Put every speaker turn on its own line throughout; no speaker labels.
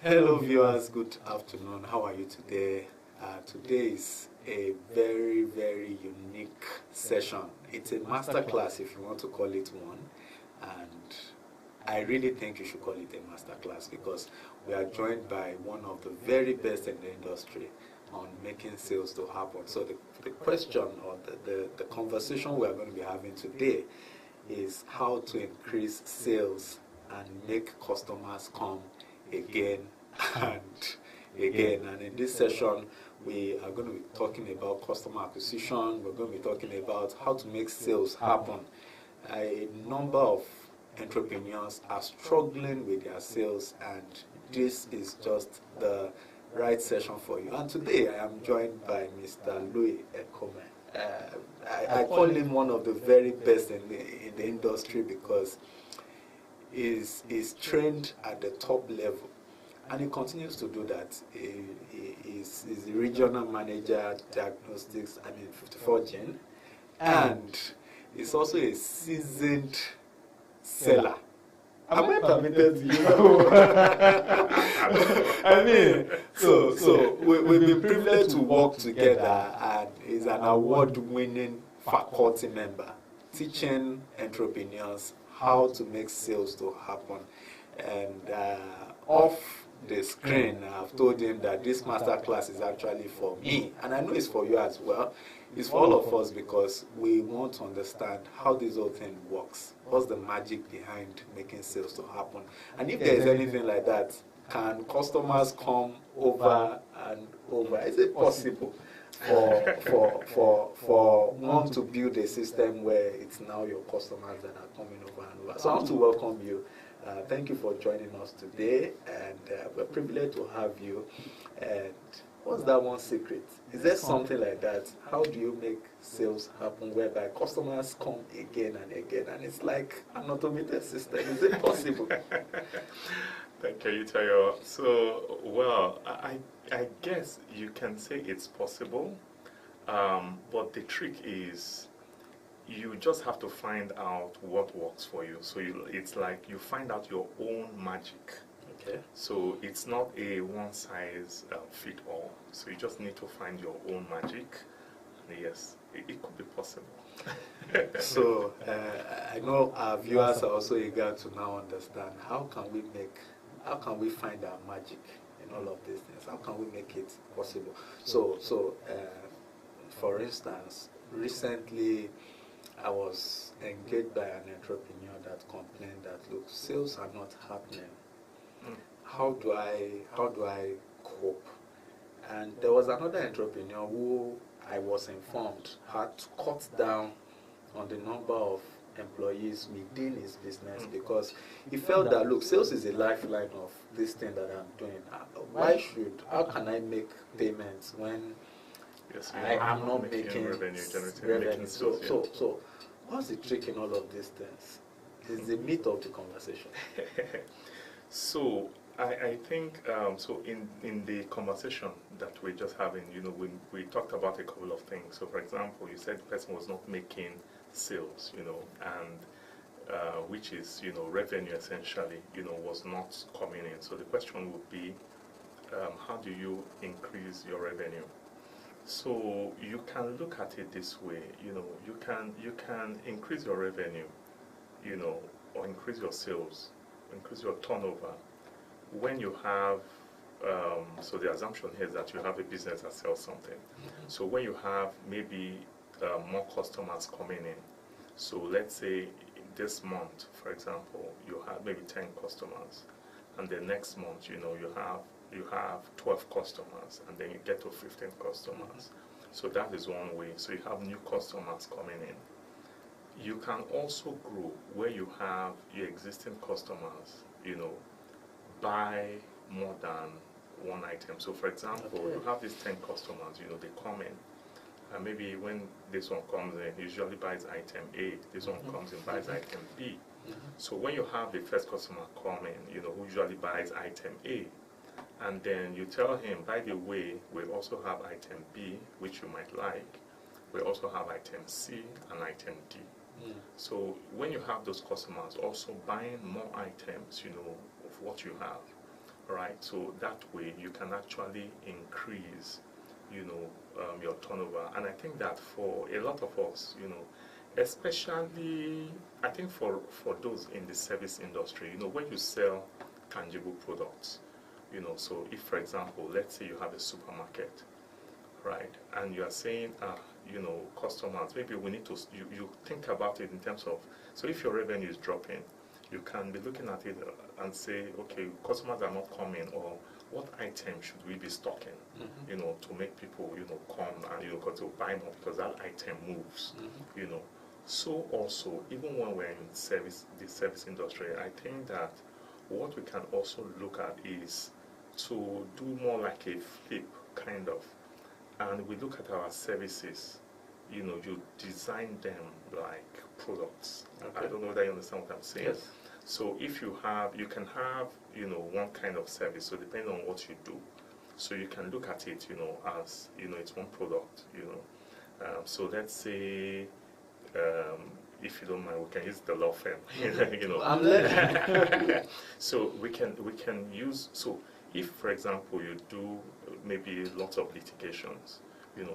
Hello viewers, good afternoon. How are you today? Today is a very, very unique session. It's a masterclass if you want to call it one. And I really think you should call it a masterclass because we are joined by one of the very best in the industry on making sales to happen. So the question or the conversation we are going to be having today is how to increase sales and make customers come again and again. And in this session, we are going to be talking about customer acquisition. We're going to be talking about how to make sales happen. A number of entrepreneurs are struggling with their sales, and this is just the right session for you. And today, I am joined by Mr. Louis Ekome. I call him one of the very best in the industry because he's trained at the top level. And he continues to do that. He's the regional manager, diagnostics, 54 Gen. And he's also a seasoned seller. Am I permitted to use So we've been privileged to work together, and he's an award-winning faculty member, teaching entrepreneurs how to make sales to happen. And off the screen, I've told him that this masterclass is actually for me, and I know it's for you as well. It's for all of us because we want to understand how this whole thing works. What's the magic behind making sales to happen? And if there is anything like that, can customers come over and over? Is it possible for one to build a system where it's now your customers that are coming over and over? So I want to welcome you. Thank you for joining us today, and we're privileged to have you. And what's that one secret? Is there something like that? How do you make sales happen whereby customers come again and again, and it's like an automated system? Is it possible?
Thank you, Tayo. So, well, I guess you can say it's possible, but the trick is you just have to find out what works for you. So it's like you find out your own magic.
Okay. So
it's not a one-size-fit-all. So you just need to find your own magic. And yes, it could be possible.
So I know our viewers are also eager to now understand how can we find our magic in all of these things? How can we make it possible? So for instance, recently I was engaged by an entrepreneur that complained that, look, sales are not happening. How do I cope? And there was another entrepreneur who I was informed had to cut down on the number of employees within his business because he felt that, look, sales is a lifeline of this thing that I'm doing. How can I make payments when I'm not making revenue? So what's the trick in all of these things? It's the meat of the conversation.
So I think, so in the conversation that we're just having, we talked about a couple of things. So for example, you said the person was not making sales, and which is, revenue essentially, was not coming in. So the question would be, how do you increase your revenue? So you can look at it this way, you can increase your revenue, or increase your sales, increase your turnover when you have, so the assumption here is that you have a business that sells something. So when you have maybe more customers coming in, so let's say this month, for example, you have maybe 10 customers, and the next month, you have 12 customers, and then you get to 15 customers. So that is one way. So you have new customers coming in. You can also grow where you have your existing customers, buy more than one item. So for example, you have these 10 customers, they come in, and maybe when this one comes in, he usually buys item A, this one comes in, buys item B. So when you have the first customer come in, who usually buys item A, and then you tell him, by the way, we also have item B, which you might like. We also have item C and item D. So when you have those customers also buying more items, of what you have, right? So that way you can actually increase, your turnover. And I think that for a lot of us, especially I think for those in the service industry, when you sell tangible products, so if for example, let's say you have a supermarket, right, and you are saying, customers, maybe we need to, you think about it in terms of, so if your revenue is dropping, you can be looking at it and say, okay, customers are not coming, or what item should we be stocking, to make people, come and, because to buy more, because that item moves, So also, even when we're in the service industry, I think that what we can also look at is to do more like a flip, kind of, and we look at our services, you design them like products.
Okay.
I don't know whether you understand what I'm saying.
Yes.
So if you can have, one kind of service, so depending on what you do. So you can look at it, as, it's one product, so let's say, if you don't mind, we can use the law firm,
I'm learning.
So we can use, so if, for example, you do maybe lots of litigations,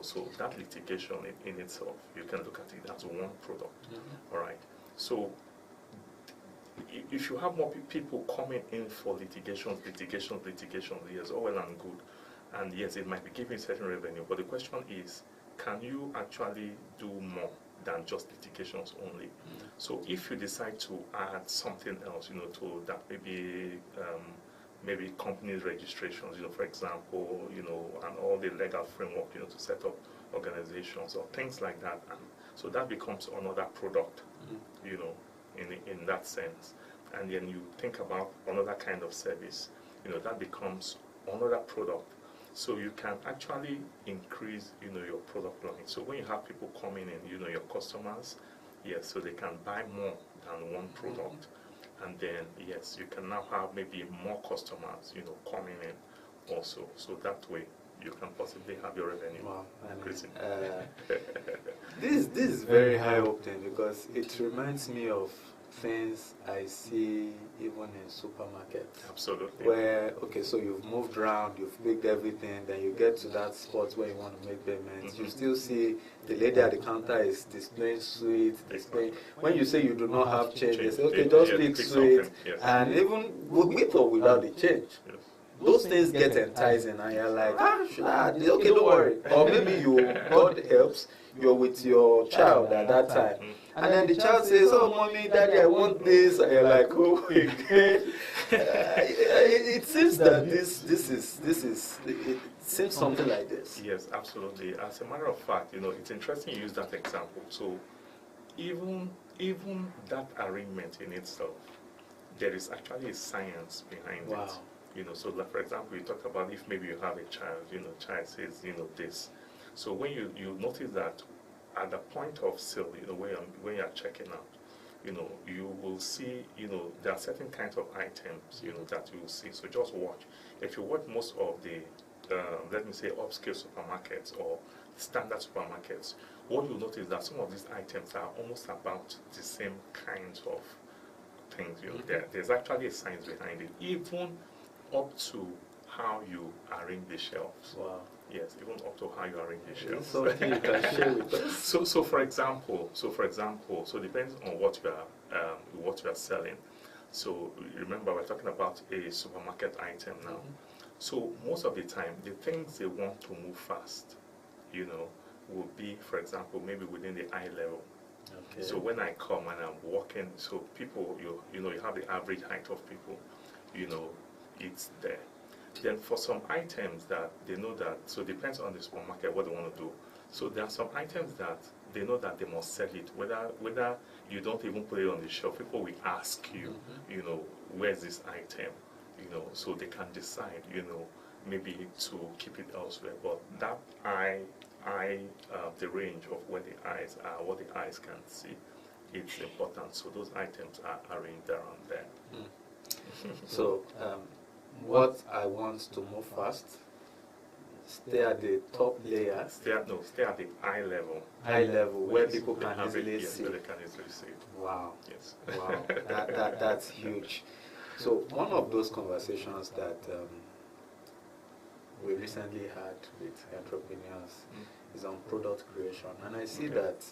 so that litigation in itself, you can look at it as one product, all right? So if you have more people coming in for litigations, yes, all well and good, and yes, it might be giving certain revenue, but the question is, can you actually do more than just litigations only? So if you decide to add something else, to that, maybe companies registrations, for example, and all the legal framework, to set up organizations or things like that, and so that becomes another product, in that sense. And then you think about another kind of service, that becomes another product. So you can actually increase, your product line. So when you have people coming in, your customers, yes, so they can buy more than one product. And then, yes, you can now have maybe more customers, coming in also. So that way, you can possibly have your revenue increasing.
This is very eye-opening, because it reminds me of things I see even in supermarkets.
Absolutely.
Where, okay, so you've moved around, you've picked everything, then you get to that spot where you want to make payments. You still see the lady at the counter is displaying sweets, displaying. When you say you do not have change, they say, okay, just pick sweets. Yes. And even with or without the change. Yes. Those things get enticing, and you're like, okay, don't worry. Or maybe God helps, you're with your child at that time. And then the child says, oh, mommy, daddy, I want this. And you're like, oh, it seems that it seems something like this.
Yes, absolutely. As a matter of fact, it's interesting you use that example. So even that arrangement in itself, there is actually a science behind it. So like, for example, you talk about if maybe you have a child, child says, this. So when you notice that at the point of sale, when you're checking out, you will see, there are certain kinds of items, that you will see. So just watch. If you watch most of the, let me say, upscale supermarkets or standard supermarkets, what you'll notice is that some of these items are almost about the same kinds of things. There's actually a science behind it, even up to how you arrange the shelves.
Wow.
Yes, even up to how you arrange the shelves.
Something you can share with us.
So for example, so depends on what you are selling. So remember, we're talking about a supermarket item now. So most of the time, the things they want to move fast, will be, for example, maybe within the eye level. Okay. So when I come and I'm walking, so people, you have the average height of people, it's there. Then for some items that they know that, so it depends on the supermarket what they want to do. So there are some items that they know that they must sell it, whether you don't even put it on the shelf. People will ask you, where's this item, so they can decide, maybe to keep it elsewhere. But that the range of where the eyes are, what the eyes can see, it's important. So those items are arranged around there.
So what I want to move fast, stay at the top layer.
Stay at the eye level.
Eye level, where people can easily
see.
see.
Where they can easily see.
Wow.
Yes.
Wow. That's huge. So one of those conversations that we recently had with entrepreneurs is on product creation, and I see that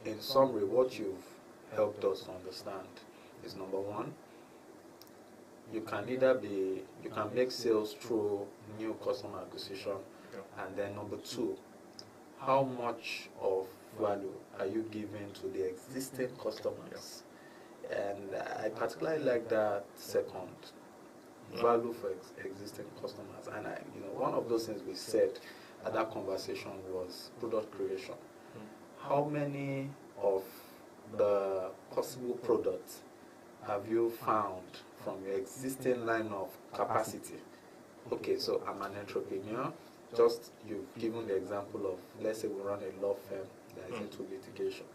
in summary what you've helped us understand is, number one, you can make sales through new customer acquisition, and then number two, how much of value are you giving to the existing customers? And I particularly like that second, value for existing customers. And one of those things we said at that conversation was product creation. How many of the possible products have you found from your existing line of capacity? Okay, so I'm an entrepreneur. Just you've given the example of, let's say we run a law firm that is into litigation.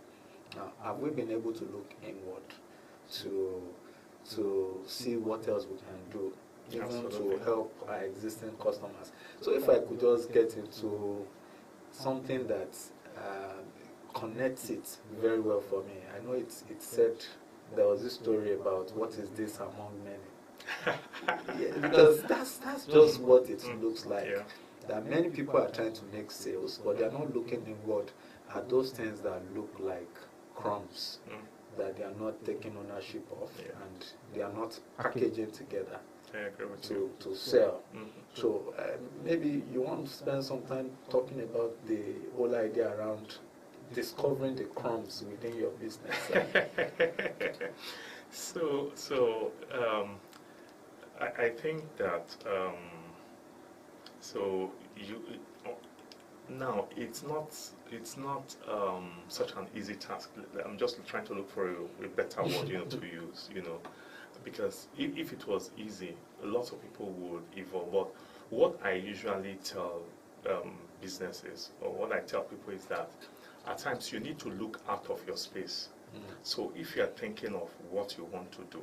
Now, have we been able to look inward to see what else we can do, even to help our existing customers? So if I could just get into something that connects it very well for me. I know it said there was this story about what is this among many. Because that's just what it looks like. Yeah. That many people are trying to make sales, but they're not looking inward at those things that look like crumbs that they are not taking ownership of, and they are not packaging together to sell. So maybe you want to spend some time talking about the whole idea around discovering the crumbs within your business.
I think that now it's not such an easy task. I'm just trying to look for a better word, to use, because if it was easy, lots of people would evolve. But what I usually tell businesses, or what I tell people, is that at times you need to look out of your space. So if you are thinking of what you want to do,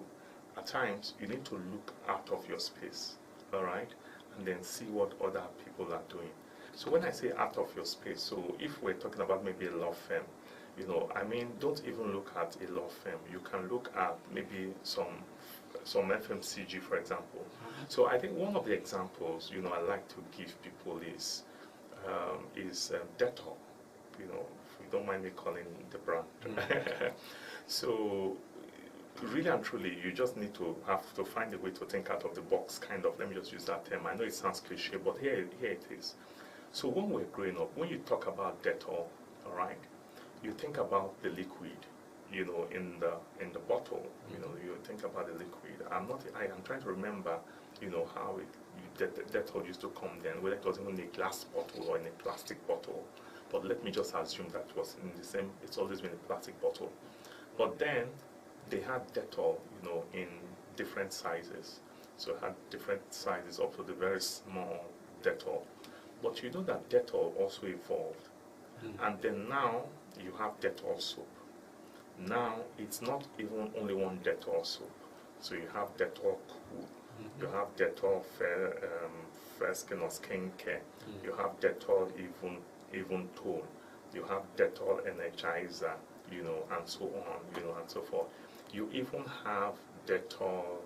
at times you need to look out of your space, all right, and then see what other people are doing. So when I say out of your space, so if we're talking about maybe a law firm, don't even look at a law firm. You can look at maybe some FMCG, for example. So I think one of the examples, I like to give people is Dettol. If you don't mind me calling the brand. So really and truly, you just need to have to find a way to think out of the box, kind of. Let me just use that term. I know it sounds cliche, but here it is. So when we're growing up, when you talk about Dettol, all right, you think about the liquid, in the bottle. You think about the liquid. I am trying to remember, how Dettol used to come then, whether it was in a glass bottle or in a plastic bottle. But let me just assume that it was in the same. It's always been a plastic bottle. But then they had Dettol, in different sizes. So it had different sizes up to the very small Dettol. But you know that Dettol also evolved. And then now you have Dettol soap. Now it's not even only one Dettol soap. So you have Dettol Cool. You have Dettol Fair Skin or Skin Care. You have Dettol even Tone. You have Dettol Energizer, and so on, and so forth. You even have Dettol,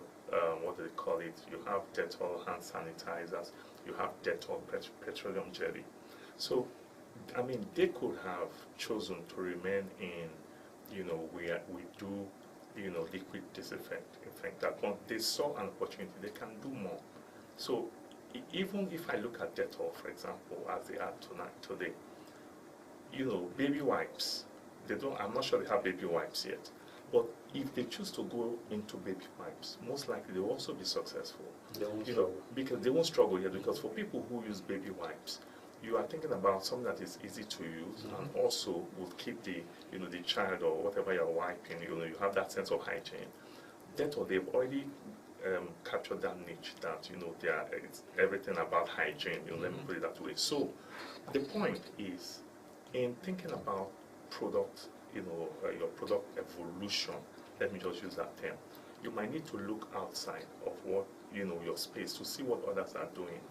what do they call it? You have Dettol hand sanitizers. You have Dettol petroleum jelly. So, they could have chosen to remain in, where we do, liquid disinfect. In fact, that when they saw an opportunity, they can do more. So, even if I look at Dettol, for example, as they are today, baby wipes. I'm not sure they have baby wipes yet. But if they choose to go into baby wipes, most likely they will also be successful.
They won't struggle.
Because they won't struggle here. Because for people who use baby wipes, you are thinking about something that is easy to use and also will keep the child or whatever you're wiping. You have that sense of hygiene. Dettol, they've already captured that niche that it's everything about hygiene. Let me put it that way. So the point is, in thinking about product, your product evolution, let me just use that term, you might need to look outside of what your space to see what others are doing,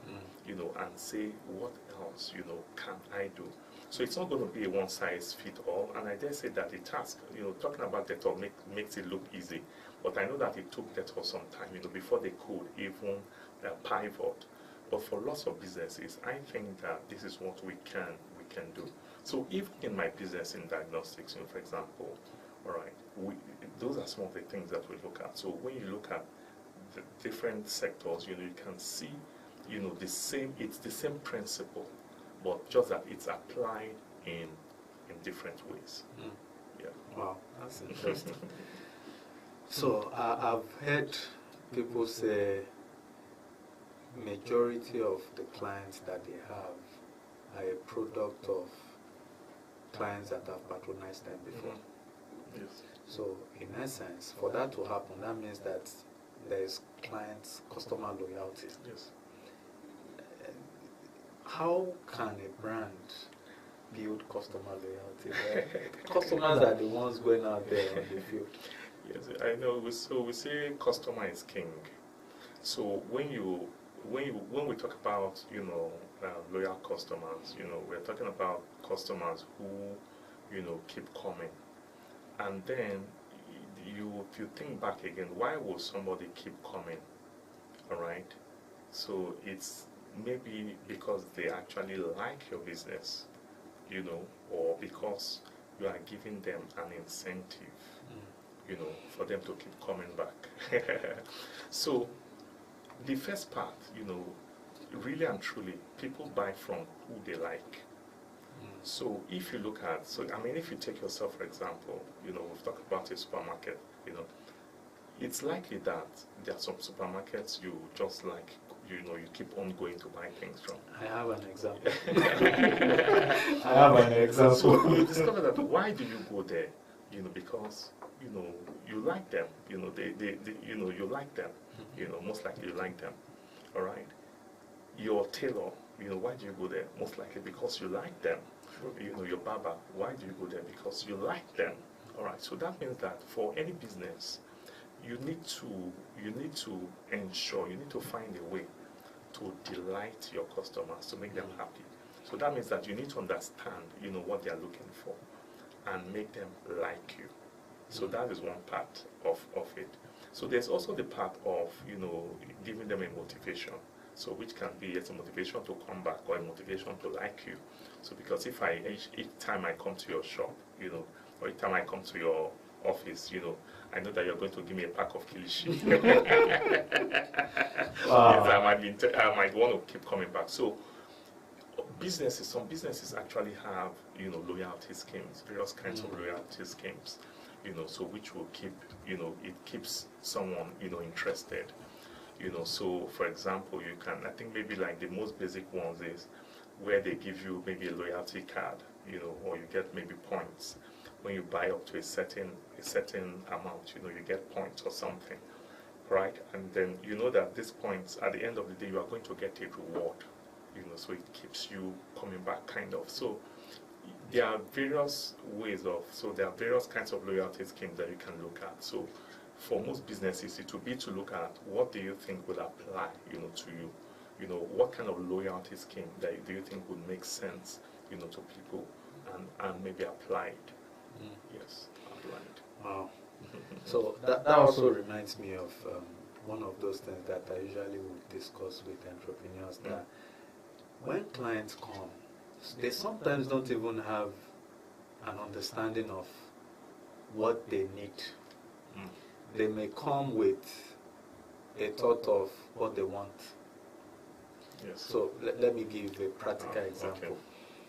and say, what else, can I do? So it's not going to be a one-size-fits-all, and I dare say that the task, talking about Dettol makes it look easy, but I know that it took Dettol some time, before they could even pivot. But for lots of businesses, I think that this is what we can do. So even in my business in diagnostics, for example, all right, those are some of the things that we look at. So when you look at the different sectors, you can see, it's the same principle, but just that it's applied in different ways. Yeah.
Wow, that's interesting. So I've heard people say majority of the clients that they have are a product of clients that have patronized them before.
Yes.
So in essence, for that to happen, that means that there is customer loyalty.
Yes.
How can a brand build customer loyalty? Customers are the ones going out there on the field.
Yes, I know. So we say customer is king. So when we talk about loyal customers, we're talking about customers who keep coming, and then if you think back again, why would somebody keep coming? All right. So it's maybe because they actually like your business, or because you are giving them an incentive, for them to keep coming back. So the first part, really and truly, people buy from who they like. So if you look at, if you take yourself, for example, we've talked about a supermarket, it's likely that there are some supermarkets you just like, you keep on going to buy things from.
I have an example. I have an example.
So you discover that why do you go there? Because, you like them, you like them, most likely you like them, all right? Your tailor, why do you go there? Most likely because you like them. Your barber, why do you go there? Because you like them, all right? So that means that for any business, you need to ensure, you need to find a way to delight your customers, to make them happy. So that means that you need to understand, what they are looking for, and make them like you. So that is one part of it. So there's also the part of, giving them a motivation. So which can be a motivation to come back or a motivation to like you. So because if each time I come to your shop, or each time I come to your office, I know that you're going to give me a pack of kilishi. Wow. Yes, I might want to keep coming back. So some businesses actually have, loyalty schemes, various kinds of loyalty schemes, so which will keep, it keeps someone, interested. So for example, you can, I think maybe like the most basic ones is where they give you maybe a loyalty card, or you get maybe points. When you buy up to a certain amount, you get points or something, right? And then you know that these points, at the end of the day, you are going to get a reward, so it keeps you coming back, kind of. So there are various kinds of loyalty schemes that you can look at. So for most businesses, it will be to look at what do you think will apply, to you. What kind of loyalty scheme do you think would make sense, to people, and maybe applied. Yes, applied.
Wow. So that also reminds me of one of those things that I usually would discuss with entrepreneurs, that when clients come, they sometimes don't even have an understanding of what they need. They may come with a thought of what they want.
Yes.
So let me give a practical example.
Okay.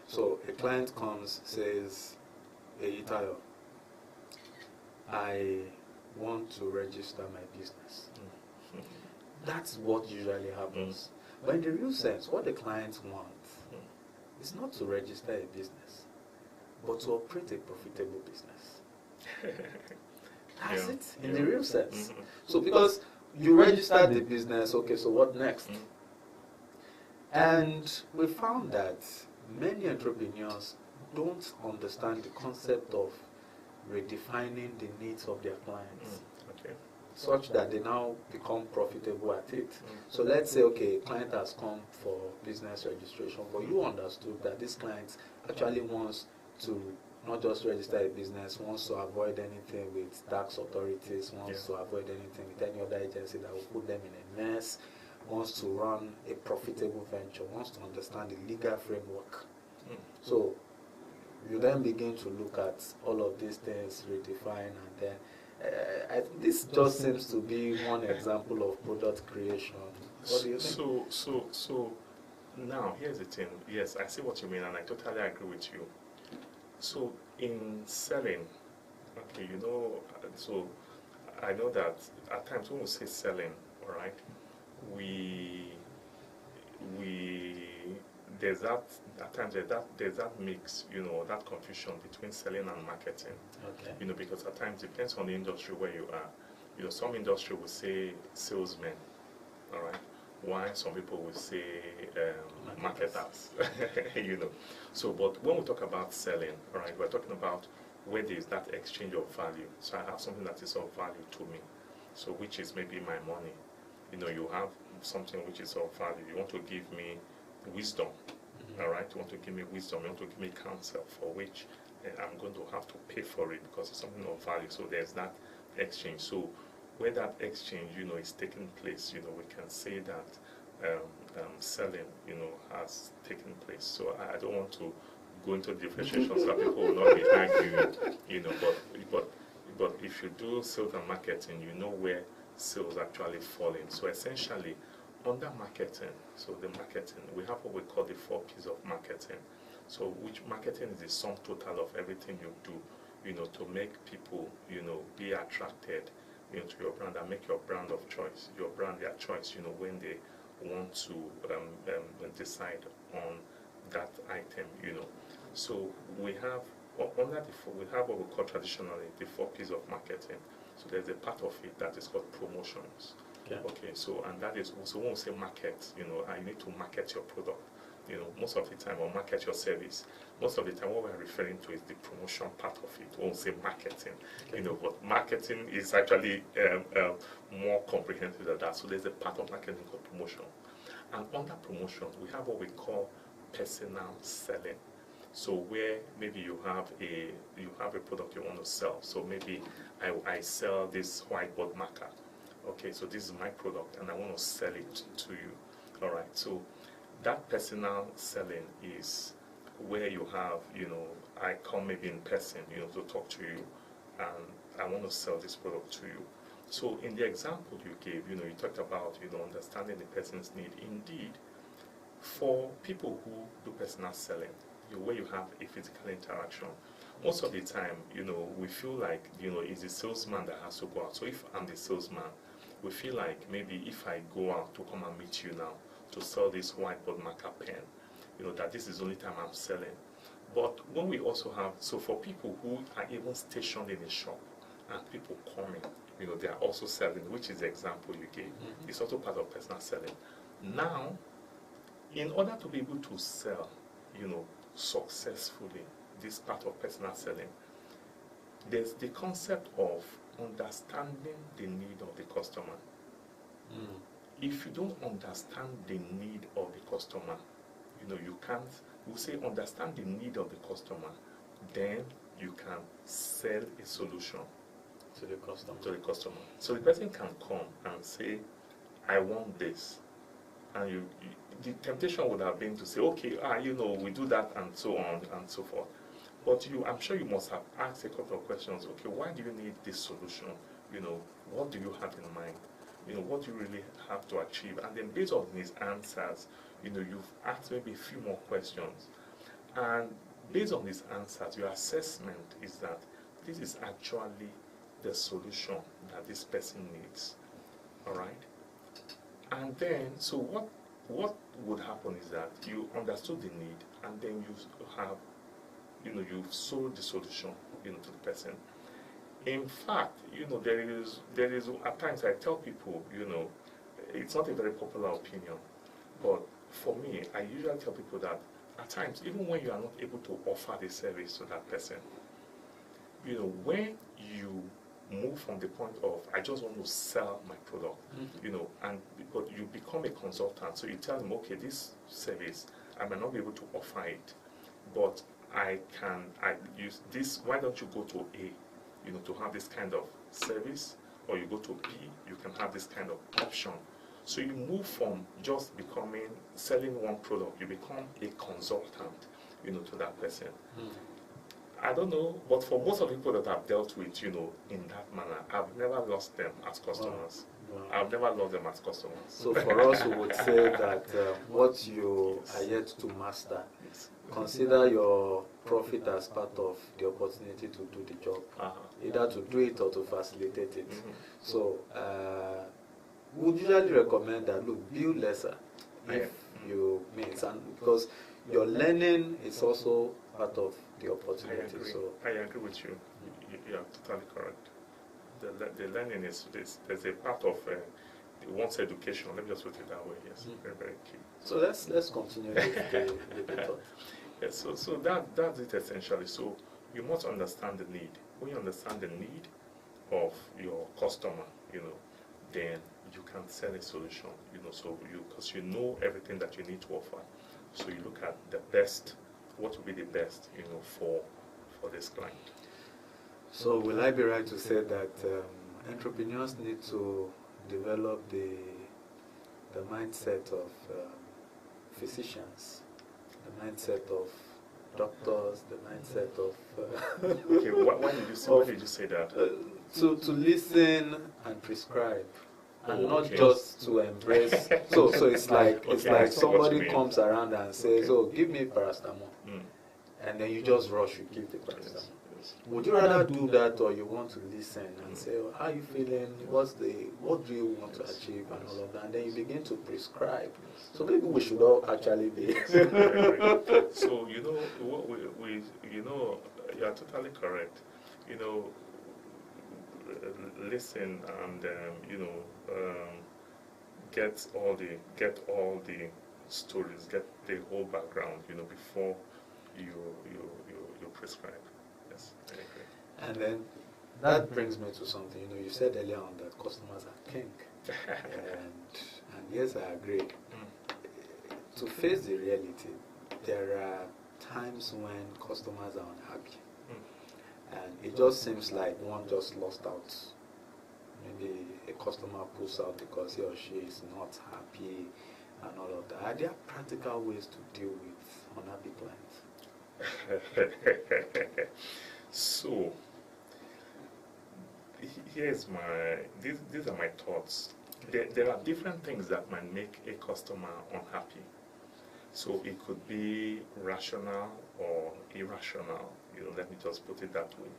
So a client comes, says, "Hey, Tayo, I want to register my business." That's what usually happens. But in the real sense, what the clients want is not to register a business, but to operate a profitable business. That's it, in the real sense. So because you registered the business, okay, so what next? And we found that many entrepreneurs don't understand the concept of redefining the needs of their clients.
Okay.
such that they now become profitable at it. So let's say, okay, client has come for business registration, but you understood that this client actually wants to not just register a business, wants to avoid anything with tax authorities, wants to avoid anything with any other agency that will put them in a mess, wants to run a profitable venture, wants to understand the legal framework. So you then begin to look at all of these things, redefine, and then this just seems to be one example of product creation. What do you think?
So now here's the thing. Yes, I see what you mean, and I totally agree with you. So in selling, okay, you know, so I know that at times when we say selling, all right, we there's that at times there's that mix, you know, that confusion between selling and marketing.
Okay.
You know, because at times it depends on the industry where you are. You know, some industry will say salesmen, all right, while some people will say marketers. You know. So, but when we talk about selling, all right, we're talking about where there is that exchange of value. So I have something that is of value to me, so which is maybe my money. You know, you have something which is of value. You want to give me wisdom, all right? You want to give me wisdom. You want to give me counsel, for which I'm going to have to pay for it because it's something of value. So there's that exchange. So where that exchange, you know, is taking place, you know, we can say that selling, you know, has taken place. So I don't want to go into differentiations so that people will not be arguing, you know, but if you do sales and marketing, you know where sales actually fall in. So essentially, under marketing, so the marketing, we have what we call the 4 P's of marketing. So which marketing is the sum total of everything you do, you know, to make people, you know, be attracted, you know, to your brand and make your brand of choice, your brand their choice, you know, when they want to decide on that item, you know. So we have, under we have what we call traditionally the 4 P's of marketing. So there's a part of it that is called promotions. Okay, so and that is also when we say market, you know, I need to market your product, you know, most of the time, or market your service. Most of the time, what we're referring to is the promotion part of it. We won't say marketing, you know, but marketing is actually more comprehensive than that. So there's a part of marketing called promotion, and under promotion, we have what we call personal selling. So where maybe you have a product you want to sell. So maybe I sell this whiteboard marker. Okay, so this is my product and I want to sell it to you. All right, so that personal selling is where you have, you know, I come maybe in person, you know, to talk to you, and I want to sell this product to you. So in the example you gave, you know, you talked about, you know, understanding the person's need. Indeed, for people who do personal selling, where you have a physical interaction, most of the time, you know, we feel like, you know, it's the salesman that has to go out. So if I'm the salesman, we feel like maybe if I go out to come and meet you now to sell this whiteboard marker pen, you know, that this is the only time I'm selling. But when we also have, so for people who are even stationed in a shop and people coming, you know, they are also selling, which is the example you gave. It's also part of personal selling. Now, in order to be able to sell, you know, successfully this part of personal selling, there's the concept of understanding the need of the customer. If you don't understand the need of the customer, you know, you can't, we say understand the need of the customer, then you can sell a solution
To the customer.
to the customer. So the person can come and say, I want this. And the temptation would have been to say, okay, you know, we do that and so on and so forth. But I'm sure you must have asked a couple of questions. Okay, why do you need this solution? You know, what do you have in mind? You know, what do you really have to achieve? And then based on his answers, you know, you've asked maybe a few more questions. And based on his answers, your assessment is that this is actually the solution that this person needs. All right? And then, so what would happen is that you understood the need, and then you have, you know, you've sold the solution, you know, to the person. In fact, you know, there is at times I tell people, you know, it's not a very popular opinion, but for me, I usually tell people that at times, even when you are not able to offer the service to that person, you know, when you move from the point of I just want to sell my product, you know, and but you become a consultant. So you tell them, okay, this service I might not be able to offer it, but I use this. Why don't you go to A, you know, to have this kind of service, or you go to B, you can have this kind of option. So you move from just selling one product, you become a consultant, you know, to that person. I don't know, but for most of the people that I've dealt with, you know, in that manner, I've never lost them as customers. Wow. I've never lost them as customers.
So for us, we would say that what you are yet to master, consider your profit as part of the opportunity to do the job, either to do it or to facilitate it. So we would usually recommend that, look, build lesser if you mean, because your learning is also part of the opportunity.
I agree with you. You are totally correct. The learning is this. There's a part of one's education. Let me just put it that way. Yes, very, very key.
So let's continue with the thought.
Yes. So that's it essentially. So you must understand the need. When you understand the need of your customer, you know, then you can sell a solution. You know, because you know everything that you need to offer. So you look at the best. What would be the best, you know, for this client?
So will I be right to say that entrepreneurs need to develop the mindset of physicians, the mindset of doctors, the mindset of
okay, why did you say that?
To listen and prescribe, and not just to embrace. So it's like somebody comes around and says, "Oh, give me paracetamol," and then you just rush, you give the paracetamol. Would you rather do that, or you want to listen and say, oh, how are you feeling? What do you want to achieve, and all of that? And then you begin to prescribe. So maybe we should all actually be.
So you know what we you know, you are totally correct. You know, listen and you know, get all the stories, get the whole background, you know, before you prescribe. Yes, I agree.
And then that brings me to something. You know, you said earlier on that customers are king, and yes, I agree. To face the reality, there are times when customers are unhappy, and it just seems like one just lost out. Maybe a customer pulls out because he or she is not happy and all of that. Are there practical ways to deal with unhappy clients?
So these are my thoughts. There are different things that might make a customer unhappy. So it could be rational or irrational. You know, let me just put it that way.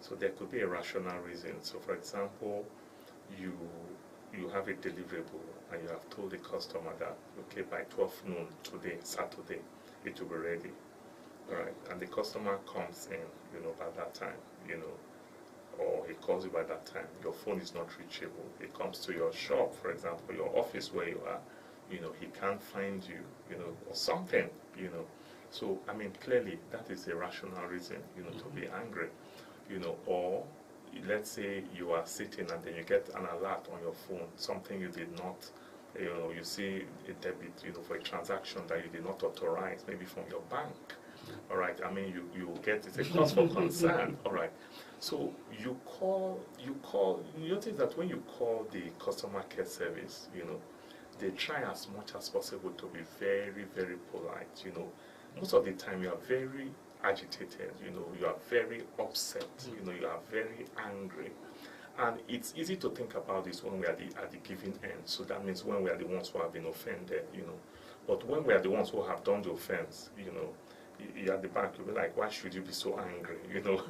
So there could be a rational reason. So for example, you have a deliverable and you have told the customer that, okay, by 12 noon today, Saturday, it will be ready. All right, and the customer comes in, you know, by that time, you know, or he calls you by that time, your phone is not reachable. He comes to your shop, for example, your office where you are, you know, he can't find you, you know, or something, you know. So, I mean, clearly that is a rational reason, you know, to be angry, you know, or let's say you are sitting and then you get an alert on your phone, something you did not, you know, you see a debit, you know, for a transaction that you did not authorize, maybe from your bank. All right, I mean, you get, it's a cause for concern. All right, so you notice that when you call the customer care service, you know, they try as much as possible to be very, very polite. You know, most of the time you are very agitated, you know, you are very upset, you know, you are very angry. And it's easy to think about this when we are at the giving end. So that means when we are the ones who have been offended, you know. But when we are the ones who have done the offense, you know, you're at the back, you'll be like, why should you be so angry, you know?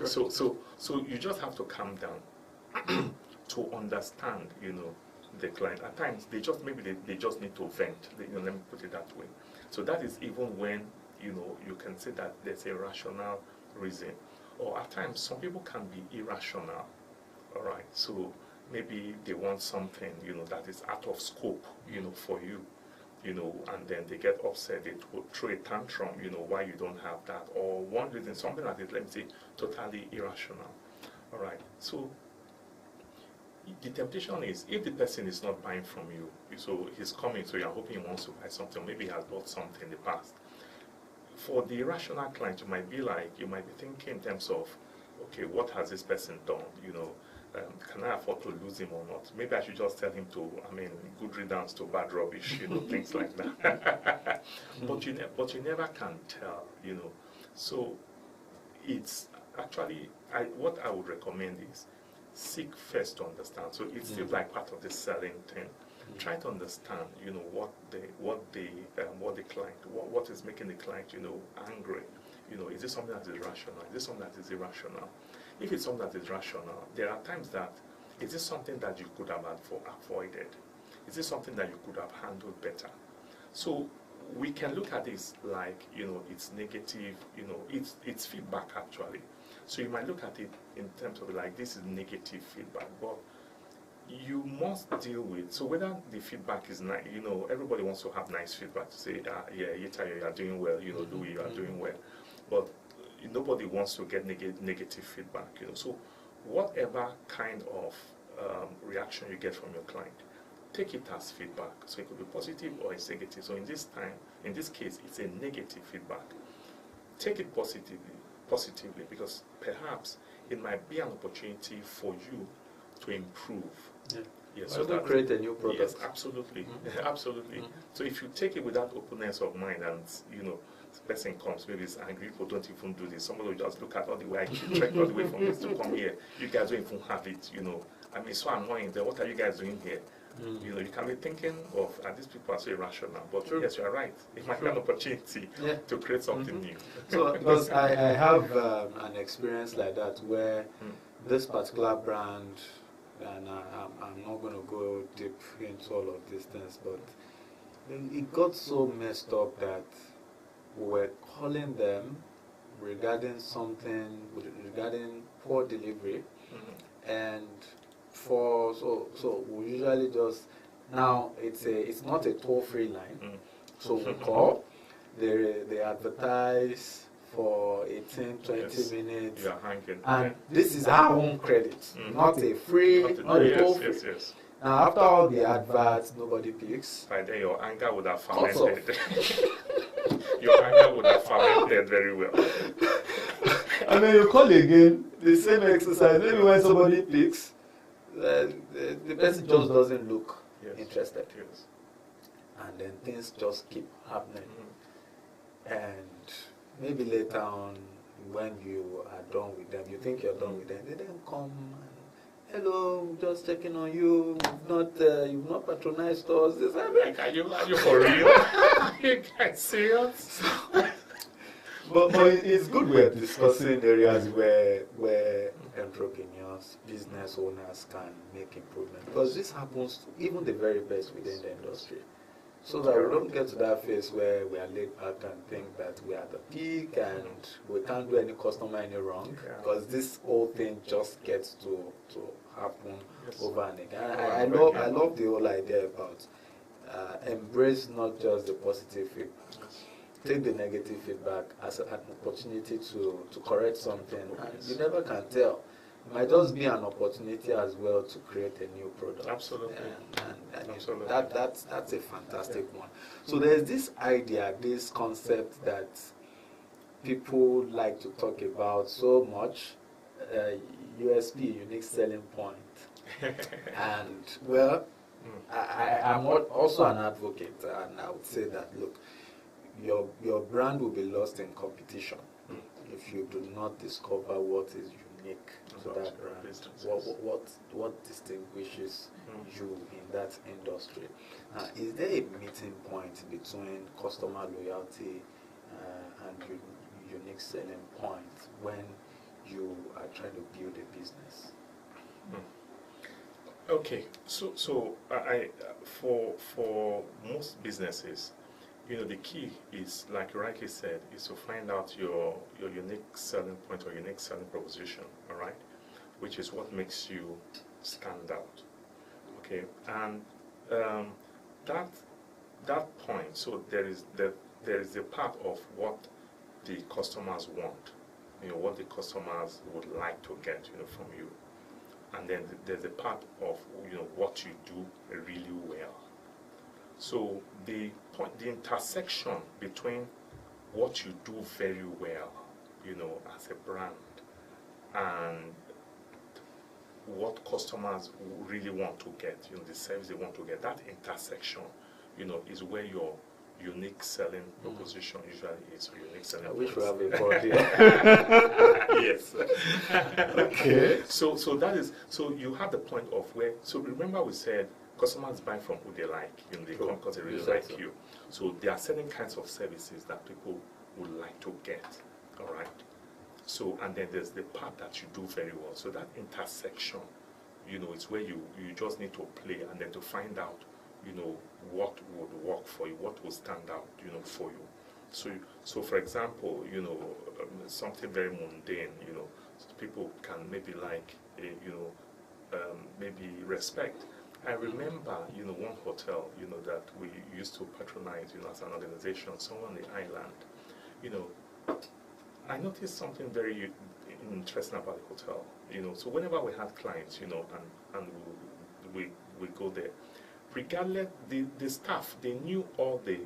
So you just have to calm down to understand, you know, the client. At times, they just need to vent, you know, let me put it that way. So that is even when, you know, you can say that there's a rational reason. Or at times, some people can be irrational, all right? So maybe they want something, you know, that is out of scope, you know, for you. You know, and then they get upset, they throw a tantrum, you know, why you don't have that, or one reason, something like this, let me say, totally irrational. All right. So the temptation is, if the person is not buying from you, so he's coming, so you're hoping he wants to buy something, maybe he has bought something in the past. For the rational client, you might be thinking in terms of, okay, what has this person done? Can I afford to lose him or not? Maybe I should just tell him to, good riddance to bad rubbish, things like that. But you never can tell, So it's actually, what I would recommend is seek first to understand. So it's still like part of the selling thing. Try to understand, what the client, what is making the client, angry. Is this something that is rational? Is this something that is irrational? If it's something that is rational, there are times that, is this something that you could have avoided? Is this something that you could have handled better? So we can look at this like, it's negative, it's feedback actually. So you might look at it in terms of like, this is negative feedback, but you must deal with, so whether the feedback is nice, everybody wants to have nice feedback to say, yeah, Yitayo, you are doing well, Louis, you are doing well. But nobody wants to get negative feedback, So whatever kind of reaction you get from your client, take it as feedback. So it could be positive or it's negative. So in this case, it's a negative feedback. Take it positively, because perhaps it might be an opportunity for you to improve.
Yeah.
Yes,
so that create a new product.
Yes, absolutely, absolutely. So if you take it with that openness of mind, and the person comes, maybe it's angry, people don't even do this. Somebody will just look at all the way I trekked all the way from this to come here. You guys don't even have it, so annoying. Then what are you guys doing here? You can be thinking of, these people are so irrational, but yes, you are right. It might be an opportunity to create something new.
So, because I have an experience like that where this particular brand, and I'm not going to go deep into all of these things, but it got so messed up that we were calling them regarding poor delivery, and so we usually just, now it's not a toll-free line, so we call, they advertise for 18-20 minutes,
you are hanging,
and this is our own credit, not a free, not a toll-free.
Yes.
Now after all the adverts, nobody picks.
By then your anger would have fermented. Your anger would have fermented very well.
And then you call again, the same exercise. Maybe when somebody picks, the person just doesn't look interested.
Yes.
And then things just keep happening. And maybe later on, when you are done with them, you think you're done with them, they then come and, hello, just checking on you. You've not patronized us. This,
are you for real? You guys serious?
But it's good we're discussing areas where entrepreneurs, business owners can make improvement, because this happens to even the very best within the industry. So that we don't get to that phase where we are laid back and think that we are at the peak and we can't do any customer any wrong, because this whole thing just gets to happen over and again. I love the whole idea about embrace not just the positive feedback. Take the negative feedback as an opportunity to correct something. And you never can tell. It might just be an opportunity as well to create a new product.
Absolutely.
And
Absolutely.
That's a fantastic one. So there's this idea, this concept that people like to talk about so much, USP, unique selling point. And well, I'm also an advocate, and I would say that, look, your brand will be lost in competition if you do not discover what is unique to that brand, what distinguishes you in that industry. Is there a meeting point between customer loyalty and unique selling point when you are trying to build a business?
Okay, so I for most businesses, the key is, like you rightly said, is to find out your unique selling point or unique selling proposition, all right, which is what makes you stand out. Okay, and that point. So there is the part of what the customers want. you know, what the customers would like to get, you know, from you. And then there's a part of, you know, what you do really well. So the intersection between what you do very well, you know, as a brand, and what customers really want to get, you know, the service they want to get, that intersection, you know, is where your unique selling proposition usually is. Unique selling.
I wish we have a board here.
Yes.
Okay.
So that is, so you have the point of where, so remember we said customers buy from who they like, you know, they come because they really like you. So there are certain kinds of services that people would like to get, all right? So, and then there's the part that you do very well. So that intersection, you know, it's where you just need to play and then to find out, you know, what would work for you, what will stand out, you know, for you. So for example, you know, something very mundane, you know, people can maybe like, you know, maybe respect. I remember, you know, one hotel, you know, that we used to patronize, you know, as an organization, somewhere on the island, you know, I noticed something very interesting about the hotel, you know. So whenever we had clients, you know, and we go there, regardless, the staff, they knew all their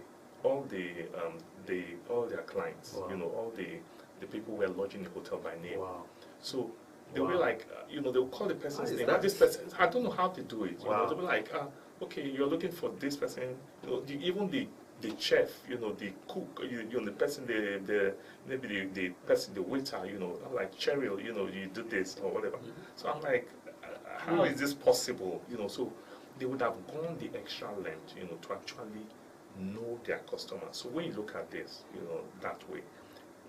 clients,
wow.
you know, all the people who were lodging in the hotel by name.
Wow.
So they
wow.
were like, you know, they'll call the person's name.
That?
This person, I don't know how they do it. You
wow.
know, they'll be like, okay, you're looking for this person. You know, even the chef, you know, the cook, you know, the person, maybe the person, the waiter, you know, like Cheryl, you know, you do this or whatever. So I'm like, how is this possible? You know, so they would have gone the extra length, you know, to actually know their customers. So when you look at this, you know, that way,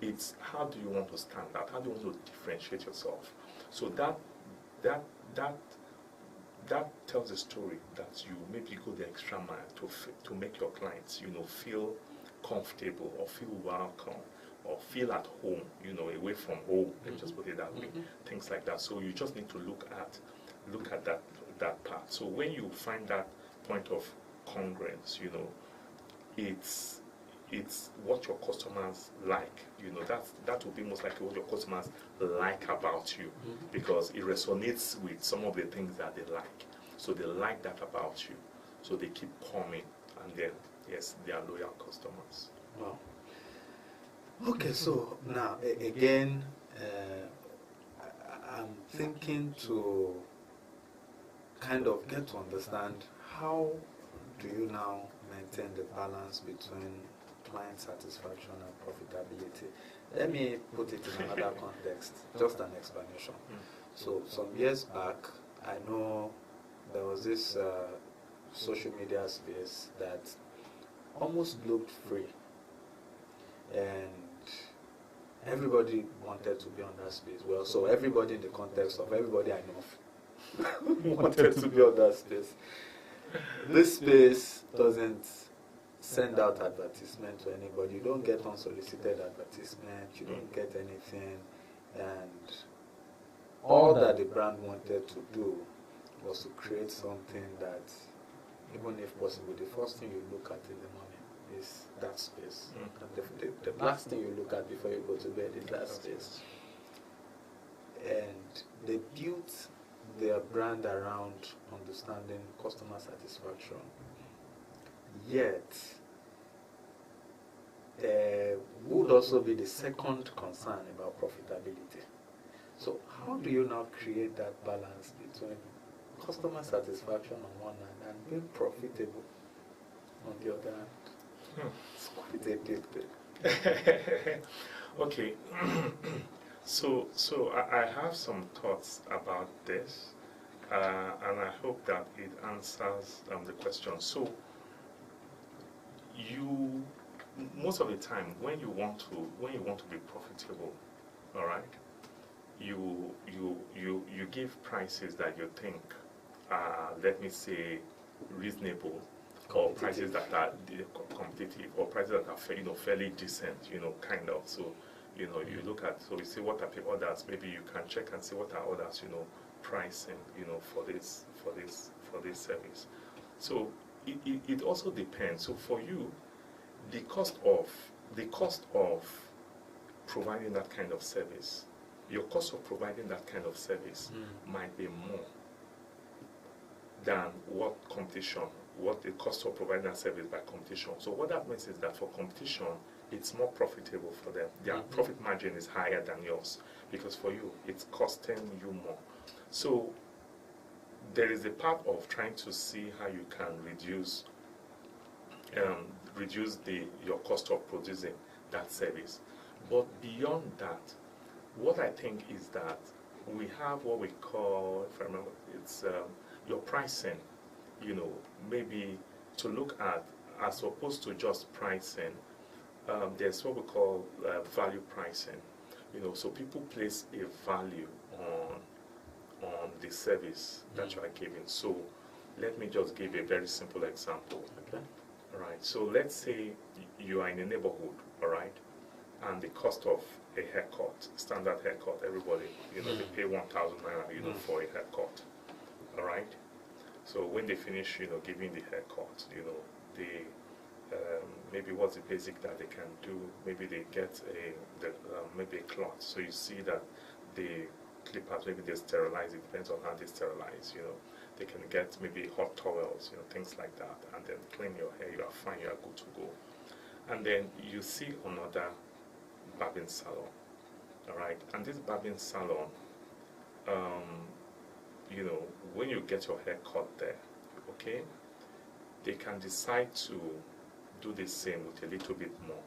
it's how do you want to stand out? How do you want to differentiate yourself? So that tells a story that you maybe go the extra mile to make your clients, you know, feel comfortable or feel welcome or feel at home, you know, away from home. Let me just put it that way. Things like that. So you just need to look at that part. So when you find that point of congruence, you know, it's what your customers like, you know, that will be most likely what your customers like about you, because it resonates with some of the things that they like. So they like that about you. So they keep coming, and then, yes, they are loyal customers.
Wow. Okay, so now, again, I'm thinking to kind of get to understand how do you now maintain the balance between client satisfaction and profitability. Let me put it in another context, just an explanation. So some years back, I know there was this social media space that almost looked free, and everybody wanted to be on that space. Well, so everybody in the context of everybody I know wanted to be on that space. This space doesn't send out advertisement to anybody. You don't get unsolicited advertisement. You don't get anything. And all that the brand wanted to do was to create something that, even if possible, the first thing you look at in the morning is that space. And the last thing you look at before you go to bed is that space. And they built their brand around understanding customer satisfaction. Yet, there would also be the second concern about profitability. So how do you now create that balance between customer satisfaction on one hand and being profitable on the other hand? It's quite a deep thing.
Okay. So I have some thoughts about this, and I hope that it answers the question. So most of the time when you want to be profitable, all right, you give prices that you think are, let me say, reasonable, or prices that are competitive, or prices that are fairly decent, kind of. So you look at, so you see what are the others. Maybe you can check and see what are others, pricing, for this service. So it also depends. So for you, the cost of providing that kind of service, your cost of providing that kind of service might be more than what the cost of providing that service by competition. So what that means is that for competition, it's more profitable for them. Their profit margin is higher than yours because for you, it's costing you more. So there is a part of trying to see how you can reduce your cost of producing that service. But beyond that, what I think is that we have what we call, if I remember, it's your pricing, maybe to look at, as opposed to just pricing, there's what we call value pricing. So people place a value on the service that you are giving. So let me just give a very simple example.
Okay.
All right. So let's say you are in a neighborhood, all right, and the cost of a haircut, standard haircut, everybody, they pay 1,000 naira, for a haircut, all right. So when they finish, giving the haircut, they maybe what's the basic that they can do? Maybe they get maybe a cloth. So you see that the clippers, maybe they sterilize. It depends on how they sterilize. They can get maybe hot towels, things like that, and then clean your hair. You are fine. You are good to go. And then you see another barbing salon, all right. And this barbing salon, when you get your hair cut there, okay, they can decide to do the same with a little bit more.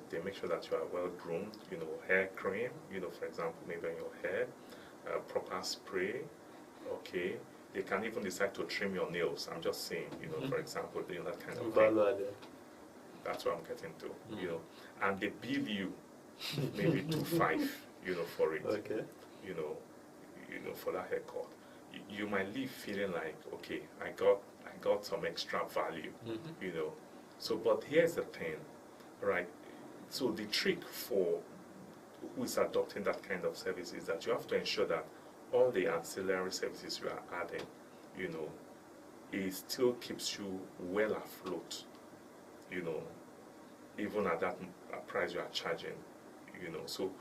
They make sure that you are well groomed, hair cream, for example, maybe on your hair, proper spray, okay. They can even decide to trim your nails. I'm just saying, for example, doing that kind of thing. That's what I'm getting to, and they bill you maybe 2.5, for it,
okay.
For that haircut. You might leave feeling like, okay, I got some extra value, So, but here's the thing, right? So the trick for who is adopting that kind of service is that you have to ensure that all the ancillary services you are adding, it still keeps you well afloat, even at that price you are charging, So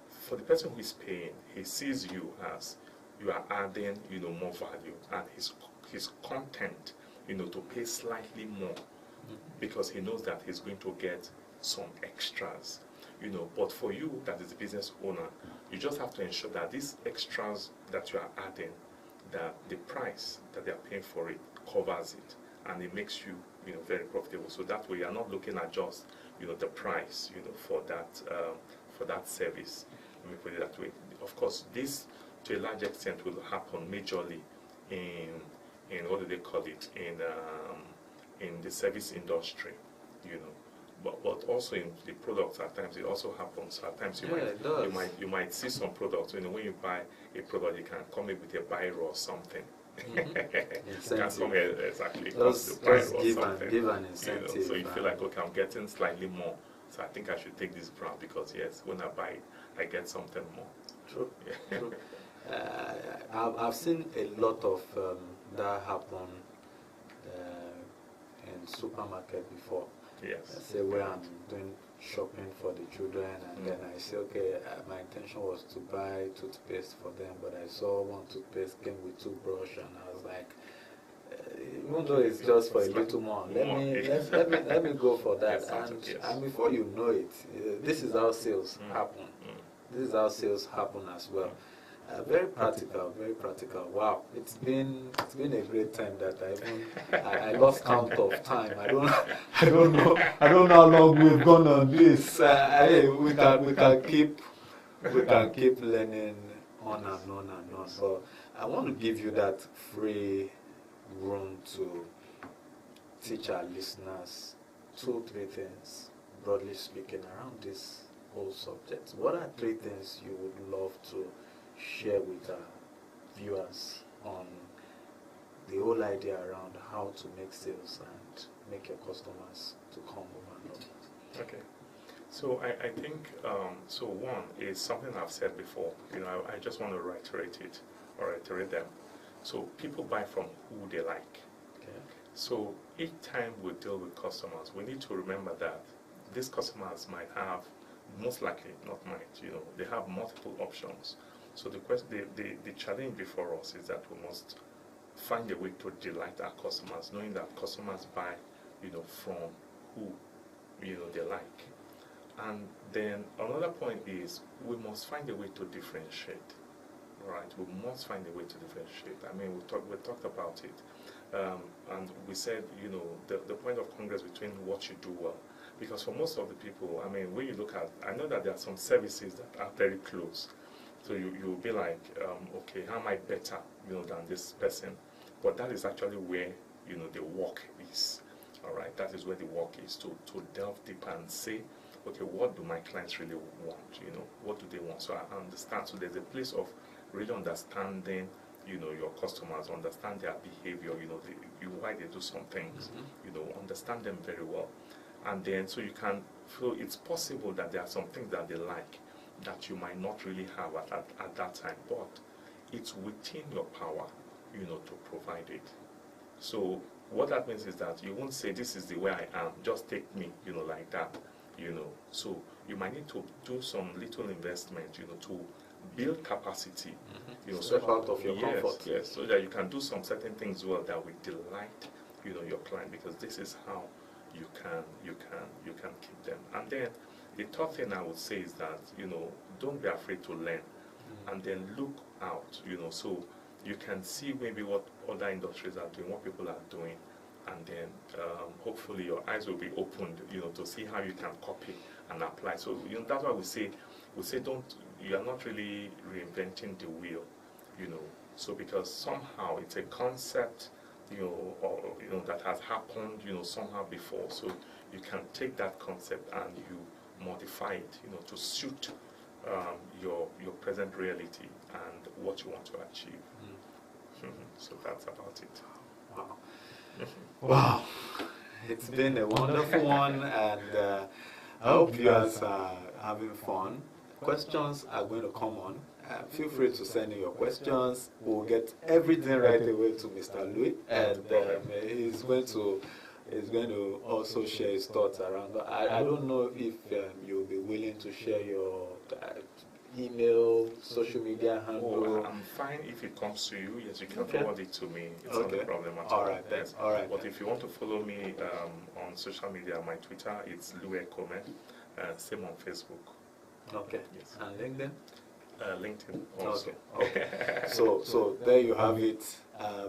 for the person who is paying, he sees you as you are adding, more value, and his content, to pay slightly more because he knows that he's going to get some extras, But for you, that is the business owner, you just have to ensure that these extras that you are adding, that the price that they are paying for it covers it, and it makes you, very profitable. So that way, you are not looking at just, the price, for that service. Let me put it that way. Of course, this to a large extent will happen majorly in what do they call it, in the service industry, but also in the products at times it also happens. At times you might see some products, when you buy a product, you can come in with a biro or something. Can come here exactly
Just give an incentive.
So you feel like, okay, I'm getting slightly more, so I think I should take this brand because yes, when I buy it, I get something more.
True. True. I've seen a lot of that happen in supermarket before.
Yes.
I say where I'm doing shopping for the children, and then I say, okay, my intention was to buy toothpaste for them, but I saw one toothpaste came with toothbrush, and I was like, even though it's just for a little more, let me go for that. And before you know it, this is how sales happen. This is how sales happen as well. Very practical, very practical. Wow, it's been a great time that I lost count of time. I don't know how long we've gone on this. We can keep learning on and on and on. So I want to give you that free room to teach our listeners 2-3 things, broadly speaking, around this whole subject. What are 3 things you would love to share with our viewers on the whole idea around how to make sales and make your customers to come over and over?
Okay. So I think, so one is something I've said before, I just want to reiterate them. So people buy from who they like.
Okay.
So each time we deal with customers, we need to remember that these customers might have most likely not might, they have multiple options. So the challenge before us is that we must find a way to delight our customers, knowing that customers buy, from who, they like. And then another point is we must find a way to differentiate, right? We must find a way to differentiate. I mean, we talked about it. And we said, the point of congress between what you do well. Because for most of the people, I mean, when you look at, I know that there are some services that are very close. So you'll be like, okay, how am I better, than this person? But that is actually where, the work is. All right, that is where the work is, to delve deeper and say, okay, what do my clients really want? What do they want? So I understand. So there's a place of really understanding, your customers, understand their behavior, why they do some things, understand them very well. And then so it's possible that there are some things that they like that you might not really have at that time, but it's within your power, to provide it. So what that means is that you won't say, this is the way I am, just take me, like that, So you might need to do some little investment, to build capacity,
Step out of your comfort.
Yes, so that you can do some certain things well that will delight, your client, because this is how you can keep them. And then the third thing I would say is that, don't be afraid to learn, and then look out, so you can see maybe what other industries are doing, what people are doing, and then hopefully your eyes will be opened, to see how you can copy and apply. So that's why we say you are not really reinventing the wheel, So because somehow it's a concept, or that has happened, somehow before. So you can take that concept and you modify it, to suit your present reality and what you want to achieve. So that's about it.
Wow. Wow. It's been a wonderful one, and I hope viewers are having fun. Questions are going to come on. Feel free to send in your questions. We'll get everything right away to Mr. Louis, and he's going to also share his thoughts around. I don't know if you'll be willing to share your email, social media handle.
I'm fine if it comes to you. Yes, you can forward it to me. It's not a problem at
all.
All
right,
yes.
All right.
But if you want to follow me on social media, my Twitter, it's Louis Ekome. Same on Facebook.
Okay.
Yes.
And LinkedIn?
LinkedIn also.
Okay. So there you have it.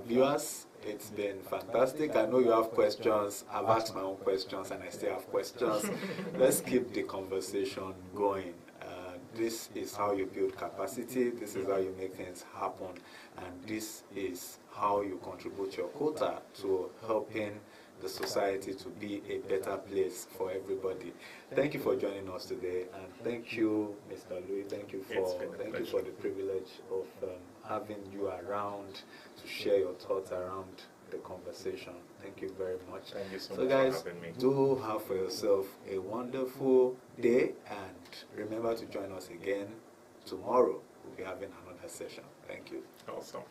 Viewers, it's been fantastic. I know you have questions. I've asked my own questions and I still have questions. Let's keep the conversation going. This is how you build capacity. This is how you make things happen. And this is how you contribute your quota to helping the society to be a better place for everybody. Thank you for joining us today, and thank you, Mr. Louis. Thank you for the privilege of having you around to share your thoughts around the conversation. Thank you very much.
Thank you so
So
much
guys,
for having me.
do have for yourself a wonderful day, and remember to join us again tomorrow. We'll be having another session. Thank you.
Awesome.